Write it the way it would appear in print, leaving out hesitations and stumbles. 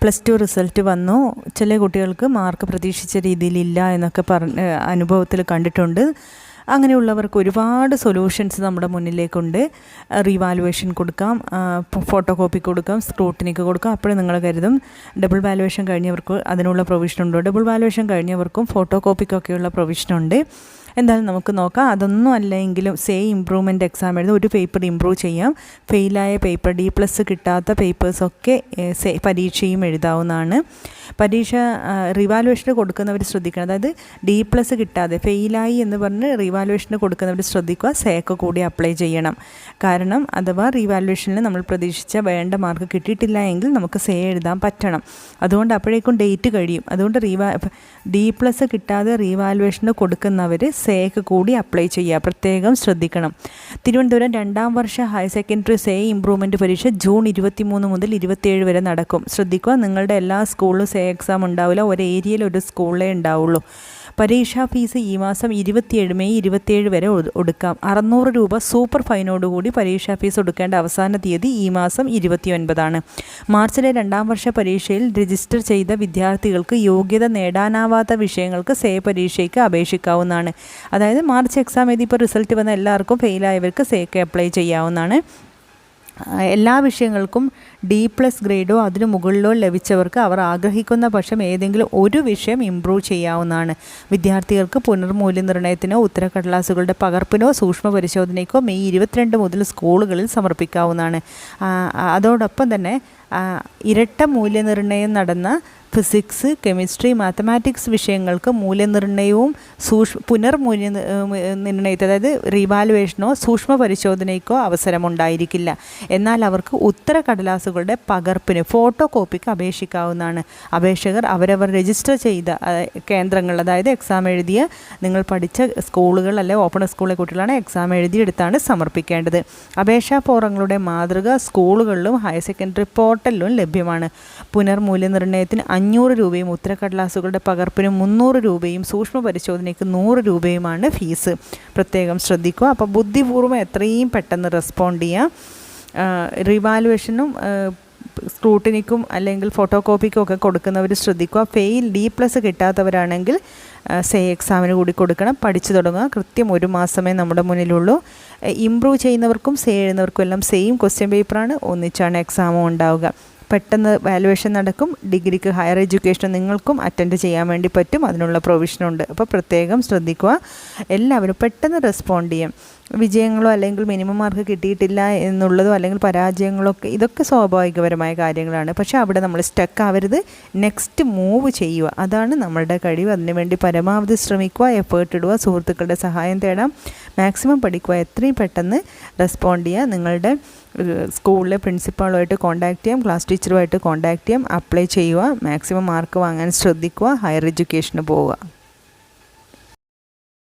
+2 result വന്നു. ചില കുട്ടികൾക്ക് മാർക്ക് പ്രതീക്ഷിച്ച രീതിയിലില്ല എന്നൊക്കെ അനുഭവത്തിൽ കണ്ടിട്ടുണ്ട്. അങ്ങനെയുള്ളവർക്ക് ഒരുപാട് സൊല്യൂഷൻസ് നമ്മുടെ മുന്നിലേക്കുണ്ട്. റീവാലുവേഷൻ കൊടുക്കാം, ഫോട്ടോ കോപ്പി കൊടുക്കാം, സ്ക്രൂട്ടിനിക്ക് കൊടുക്കാം. അപ്പോഴും നിങ്ങൾ കരുതും ഡബിൾ വാലുവേഷൻ കഴിഞ്ഞവർക്ക് അതിനുള്ള പ്രൊവിഷനുണ്ടോ? ഡബിൾ വാലുവേഷൻ കഴിഞ്ഞവർക്കും ഫോട്ടോ കോപ്പിക്കൊക്കെയുള്ള പ്രൊവിഷനുണ്ട്. എന്തായാലും നമുക്ക് നോക്കാം. അതൊന്നും അല്ലെങ്കിലും ഇമ്പ്രൂവ്മെൻറ്റ് എക്സാം എഴുതും, ഒരു പേപ്പർ ഇമ്പ്രൂവ് ചെയ്യാം. ഫെയിലായ പേപ്പർ, D+ കിട്ടാത്ത പേപ്പേഴ്സൊക്കെ പരീക്ഷയും എഴുതാവുന്നതാണ്. പരീക്ഷ റിവാലുവേഷന് കൊടുക്കുന്നവർ ശ്രദ്ധിക്കണം. അതായത് D+ കിട്ടാതെ ഫെയിലായി എന്ന് പറഞ്ഞ് റിവാലുവേഷന് കൊടുക്കുന്നവർ ശ്രദ്ധിക്കുക, സേക്ക് കൂടി അപ്ലൈ ചെയ്യണം. കാരണം അഥവാ റിവാലുവേഷനിൽ നമ്മൾ പ്രതീക്ഷിച്ച വേണ്ട മാർക്ക് കിട്ടിയിട്ടില്ല എങ്കിൽ നമുക്ക് എഴുതാൻ പറ്റണം. അതുകൊണ്ട് അപ്പോഴേക്കും ഡേറ്റ് കഴിയും. അതുകൊണ്ട് D+ കിട്ടാതെ റിവാലുവേഷന് കൊടുക്കുന്നവർ സേക്ക് കൂടി അപ്ലൈ ചെയ്യുക, പ്രത്യേകം ശ്രദ്ധിക്കണം. തിരുവനന്തപുരം 2ാം വർഷ ഹയർ സെക്കൻഡറി ഇമ്പ്രൂവ്മെൻറ്റ് പരീക്ഷ ജൂൺ 23 മുതൽ 27 വരെ നടക്കും. ശ്രദ്ധിക്കുക, നിങ്ങളുടെ എല്ലാ സ്കൂളിലും എക്സാം ഉണ്ടാവില്ല, ഒരു ഏരിയയിൽ ഒരു സ്കൂളിലേ ഉണ്ടാവുള്ളൂ. പരീക്ഷാ ഫീസ് ഈ മാസം മെയ് 27 വരെ ഒടുക്കാം. 600 രൂപ സൂപ്പർ ഫൈനോടുകൂടി പരീക്ഷാ ഫീസ് ഒടുക്കേണ്ട അവസാന തീയതി ഈ മാസം 29 മാർച്ചിലെ 2ാം വർഷ പരീക്ഷയിൽ രജിസ്റ്റർ ചെയ്ത വിദ്യാർത്ഥികൾക്ക് യോഗ്യത നേടാനാവാത്ത വിഷയങ്ങൾക്ക് പരീക്ഷയ്ക്ക് അപേക്ഷിക്കാവുന്നതാണ്. അതായത് മാർച്ച് എക്സാം എഴുതി ഇപ്പോൾ റിസൾട്ട് വന്ന എല്ലാവർക്കും ഫെയിലായവർക്ക് സേക്ക് അപ്ലൈ ചെയ്യാവുന്നതാണ്. എല്ലാ വിഷയങ്ങൾക്കും D+ ഗ്രേഡോ അതിനു മുകളിലോ ലഭിച്ചവർക്ക് അവർ ആഗ്രഹിക്കുന്ന പക്ഷം ഏതെങ്കിലും ഒരു വിഷയം ഇംപ്രൂവ് ചെയ്യാവുന്നതാണ്. വിദ്യാർത്ഥികൾക്ക് പുനർമൂല്യനിർണ്ണയത്തിനോ ഉത്തരക്കടലാസുകളുടെ പകർപ്പിനോ സൂക്ഷ്മ പരിശോധനയ്ക്കോ മെയ് 22 മുതൽ സ്കൂളുകളിൽ സമർപ്പിക്കാവുന്നതാണ്. അതോടൊപ്പം തന്നെ ഇരട്ട മൂല്യനിർണ്ണയം നടന്ന ഫിസിക്സ്, കെമിസ്ട്രി, മാത്തമാറ്റിക്സ് വിഷയങ്ങൾക്ക് മൂല്യനിർണ്ണയവും പുനർമൂല്യനിർണ്ണയത്തിൽ അതായത് റിവാലുവേഷനോ സൂക്ഷ്മ പരിശോധനയ്ക്കോ അവസരമുണ്ടായിരിക്കില്ല. എന്നാൽ അവർക്ക് ഉത്തരക്കടലാസുകളുടെ പകർപ്പിന് ഫോട്ടോ കോപ്പിക്ക് അപേക്ഷിക്കാവുന്നതാണ്. അപേക്ഷകർ അവരവർ രജിസ്റ്റർ ചെയ്ത കേന്ദ്രങ്ങൾ, അതായത് എക്സാം എഴുതിയ നിങ്ങൾ പഠിച്ച സ്കൂളുകൾ അല്ലെ ഓപ്പൺ സ്കൂളിലെ കുട്ടികളാണ് എക്സാം എഴുതിയെടുത്താണ് സമർപ്പിക്കേണ്ടത്. അപേക്ഷാ ഫോറങ്ങളുടെ മാതൃക സ്കൂളുകളിലും ഹയർ സെക്കൻഡറി പോർട്ടലിലും ലഭ്യമാണ്. പുനർമൂല്യനിർണ്ണയത്തിന് 500 രൂപയും ഉത്തരക്കടലാസുകളുടെ പകർപ്പിന് 300 രൂപയും സൂക്ഷ്മ പരിശോധനയ്ക്ക് 100 രൂപയുമാണ് ഫീസ്. പ്രത്യേകം ശ്രദ്ധിക്കുക. അപ്പോൾ ബുദ്ധിപൂർവ്വം എത്രയും പെട്ടെന്ന് റെസ്പോണ്ട് ചെയ്യുക. റിവാലുവേഷനും സ്ക്രൂട്ടിനിക്കും അല്ലെങ്കിൽ ഫോട്ടോ കോപ്പിക്കും ഒക്കെ കൊടുക്കുന്നവർ ശ്രദ്ധിക്കുക. D+ കിട്ടാത്തവരാണെങ്കിൽ എക്സാമിന് കൂടി കൊടുക്കണം. പഠിച്ചു തുടങ്ങുക. കൃത്യം 1 മാസമേ നമ്മുടെ മുന്നിലുള്ളൂ. ഇംപ്രൂവ് ചെയ്യുന്നവർക്കും എഴുതുന്നവർക്കും എല്ലാം ക്വസ്റ്റ്യൻ പേപ്പറാണ്, ഒന്നിച്ചാണ് എക്സാമും ഉണ്ടാവുക. പെട്ടെന്ന് വാലുവേഷൻ നടക്കും. ഡിഗ്രിക്ക് ഹയർ എഡ്യൂക്കേഷൻ നിങ്ങൾക്കും അറ്റൻഡ് ചെയ്യാൻ വേണ്ടി പറ്റും, അതിനുള്ള പ്രൊവിഷനുണ്ട്. അപ്പോൾ പ്രത്യേകം ശ്രദ്ധിക്കുക. എല്ലാവരും പെട്ടെന്ന് റെസ്പോണ്ട് ചെയ്യും. വിജയങ്ങളോ അല്ലെങ്കിൽ മിനിമം മാർക്ക് കിട്ടിയിട്ടില്ല എന്നുള്ളതോ അല്ലെങ്കിൽ പരാജയങ്ങളോ ഇതൊക്കെ സ്വാഭാവികപരമായ കാര്യങ്ങളാണ്. പക്ഷേ അവിടെ നമ്മൾ സ്റ്റക്ക് ആവരുത്, നെക്സ്റ്റ് മൂവ് ചെയ്യുക. അതാണ് നമ്മളുടെ കഴിവ്. അതിനുവേണ്ടി പരമാവധി ശ്രമിക്കുക, എഫേർട്ട് ഇടുക, സുഹൃത്തുക്കളുടെ സഹായം തേടാം, മാക്സിമം പഠിക്കുക, എത്രയും പെട്ടെന്ന് റെസ്പോണ്ട് ചെയ്യുക. നിങ്ങളുടെ സ്കൂളിലെ പ്രിൻസിപ്പാളുമായിട്ട് കോൺടാക്റ്റ് ചെയ്യാം, ക്ലാസ് ടീച്ചറുമായിട്ട് കോൺടാക്റ്റ് ചെയ്യാം, അപ്ലൈ ചെയ്യുക, മാക്സിമം മാർക്ക് വാങ്ങാൻ ശ്രദ്ധിക്കുക, ഹയർ എഡ്യൂക്കേഷന് പോവുക.